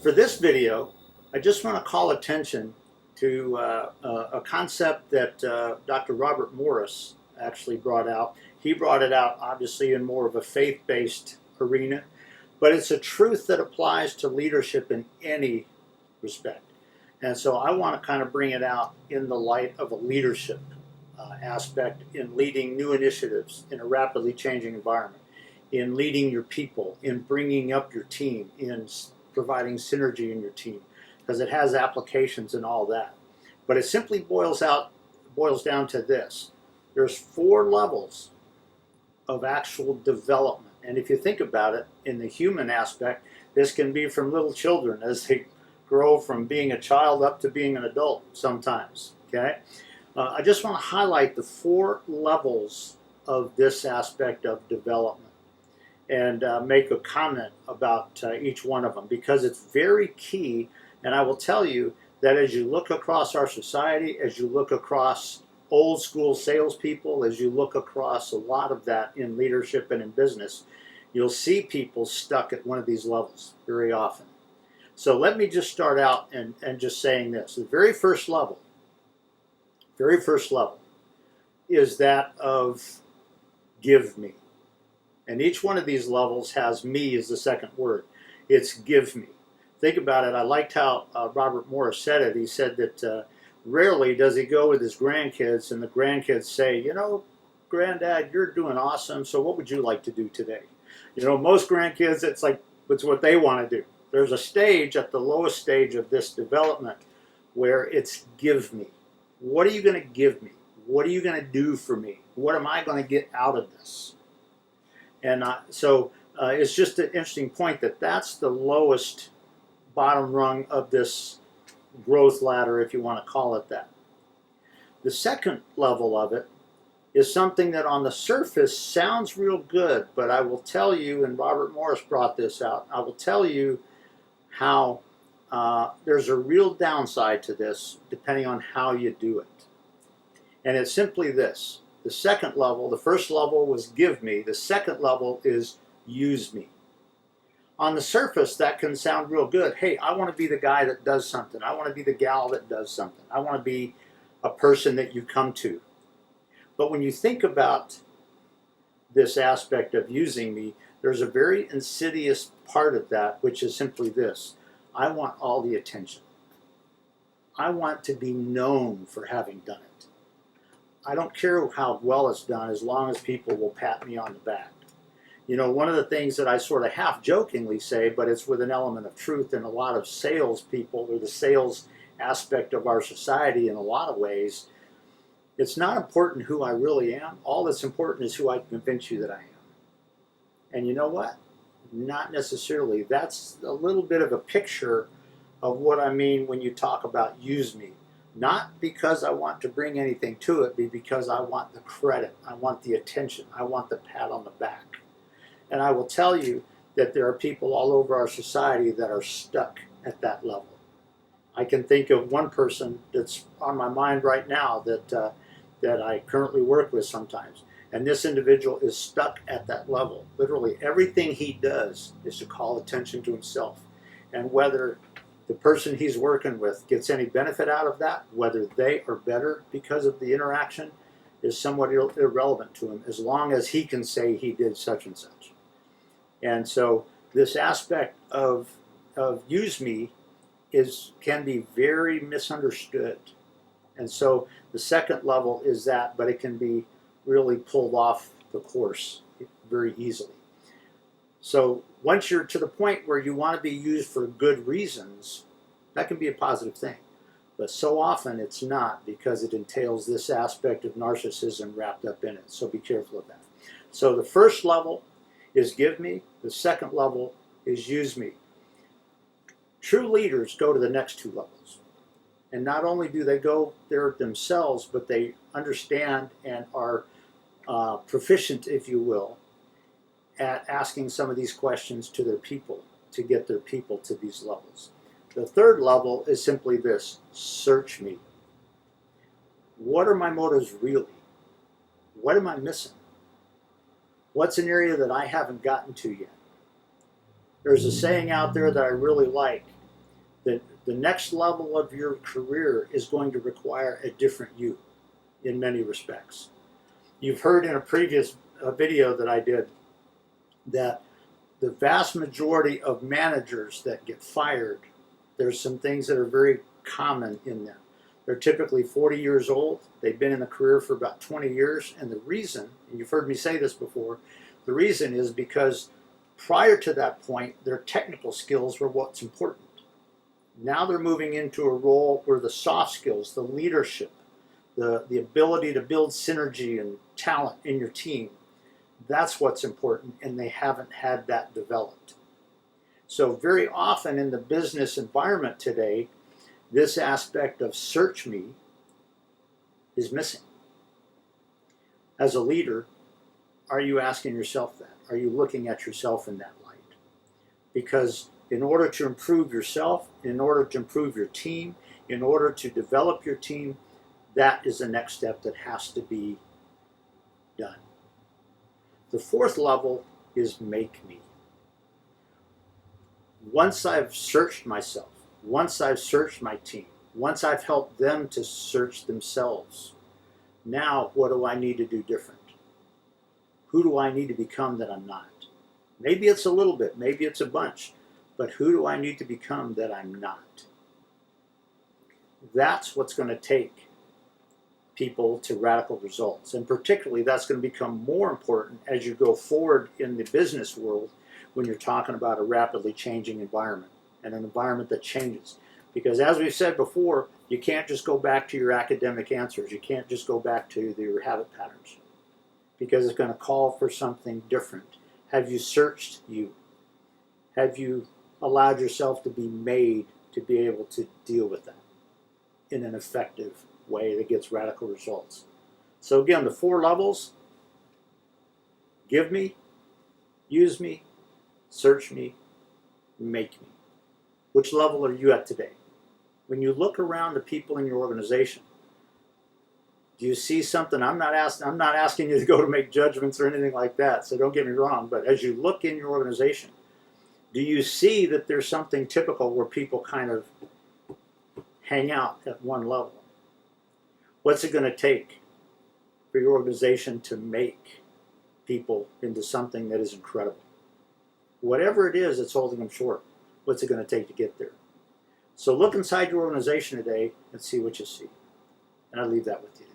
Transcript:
For this video, I just want to call attention to a concept that Dr. Robert Morris actually brought out. He brought it out obviously in more of a faith-based arena, but it's a truth that applies to leadership in any respect. And so I want to kind of bring it out in the light of a leadership aspect in leading new initiatives in a rapidly changing environment, in leading your people, in bringing up your team, in providing synergy in your team, because it has applications and all that. But it simply boils down to this. There's 4 levels of actual development. And if you think about it in the human aspect, this can be from little children as they grow from being a child up to being an adult sometimes, okay? I just want to highlight the 4 levels of this aspect of development and make a comment about each one of them, because it's very key. And I will tell you that as you look across our society, as you look across old school salespeople, as you look across a lot of that in leadership and in business, you'll see people stuck at one of these levels very often. So let me just start out and just saying this. The very first level is that of give me. And each one of these levels has me as the second word. It's give me. Think about it. I liked how Robert Morris said it. He said that rarely does he go with his grandkids and the grandkids say, you know, Granddad, you're doing awesome, so what would you like to do today? You know, most grandkids, it's what they want to do. There's a stage at the lowest stage of this development where it's give me. What are you going to give me? What are you going to do for me? What am I going to get out of this? And so it's just an interesting point that that's the lowest bottom rung of this growth ladder, if you want to call it that. The second level of it is something that on the surface sounds real good, but I will tell you, and Robert Morris brought this out, I will tell you how there's a real downside to this depending on how you do it. And it's simply this. The second level, the first level was give me. The second level is use me. On the surface, that can sound real good. Hey, I want to be the guy that does something. I want to be the gal that does something. I want to be a person that you come to. But when you think about this aspect of using me, there's a very insidious part of that, which is simply this. I want all the attention. I want to be known for having done it. I don't care how well it's done as long as people will pat me on the back. You know, one of the things that I sort of half-jokingly say, but it's with an element of truth in a lot of sales people, or the sales aspect of our society in a lot of ways, it's not important who I really am. All that's important is who I can convince you that I am. And you know what? Not necessarily. That's a little bit of a picture of what I mean when you talk about use me. Not because I want to bring anything to it, but because I want the credit. I want the attention. I want the pat on the back. And I will tell you that there are people all over our society that are stuck at that level. I can think of one person that's on my mind right now that I currently work with sometimes. And this individual is stuck at that level. Literally everything he does is to call attention to himself. And whether the person he's working with gets any benefit out of that, whether they are better because of the interaction, is somewhat irrelevant to him, as long as he can say he did such and such. And so this aspect of use me can be very misunderstood. And so the second level is that, but it can be really pulled off the course very easily. So once you're to the point where you want to be used for good reasons, that can be a positive thing. But so often it's not, because it entails this aspect of narcissism wrapped up in it. So be careful of that. So the first level is give me. The second level is use me. True leaders go to the next 2 levels. And not only do they go there themselves, but they understand and are proficient, if you will, at asking some of these questions to their people to get their people to these levels. The third level is simply this: search me. What are my motives really? What am I missing? What's an area that I haven't gotten to yet? There's a saying out there that I really like, The next level of your career is going to require a different you in many respects. You've heard in a previous video that I did that the vast majority of managers that get fired, there's some things that are very common in them. They're typically 40 years old. They've been in a career for about 20 years. And the reason, and you've heard me say this before, the reason is because prior to that point, their technical skills were what's important. Now they're moving into a role where the soft skills, the leadership, the ability to build synergy and talent in your team, that's what's important, and they haven't had that developed. So very often in the business environment today, this aspect of search me is missing. As a leader, are you asking yourself that? Are you looking at yourself in that light? Because in order to improve yourself, in order to improve your team, in order to develop your team, that is the next step that has to be done. The fourth level is make me. Once I've searched myself, once I've searched my team, once I've helped them to search themselves, now what do I need to do different? Who do I need to become that I'm not? Maybe it's a little bit, maybe it's a bunch, but who do I need to become that I'm not? That's what's going to take people to radical results. And particularly that's going to become more important as you go forward in the business world when you're talking about a rapidly changing environment and an environment that changes. Because as we've said before, you can't just go back to your academic answers. You can't just go back to your habit patterns because it's going to call for something different. Have you searched you? Have you allowed yourself to be made to be able to deal with that in an effective way that gets radical results? So again, the 4 levels: give me, use me, search me, make me. Which level are you at today? When you look around the people in your organization, do you see something? I'm not asking you to go to make judgments or anything like that, so don't get me wrong, but as you look in your organization, do you see that there's something typical where people kind of hang out at one level? What's it going to take for your organization to make people into something that is incredible? Whatever it is that's holding them short, what's it going to take to get there? So look inside your organization today and see what you see. And I leave that with you.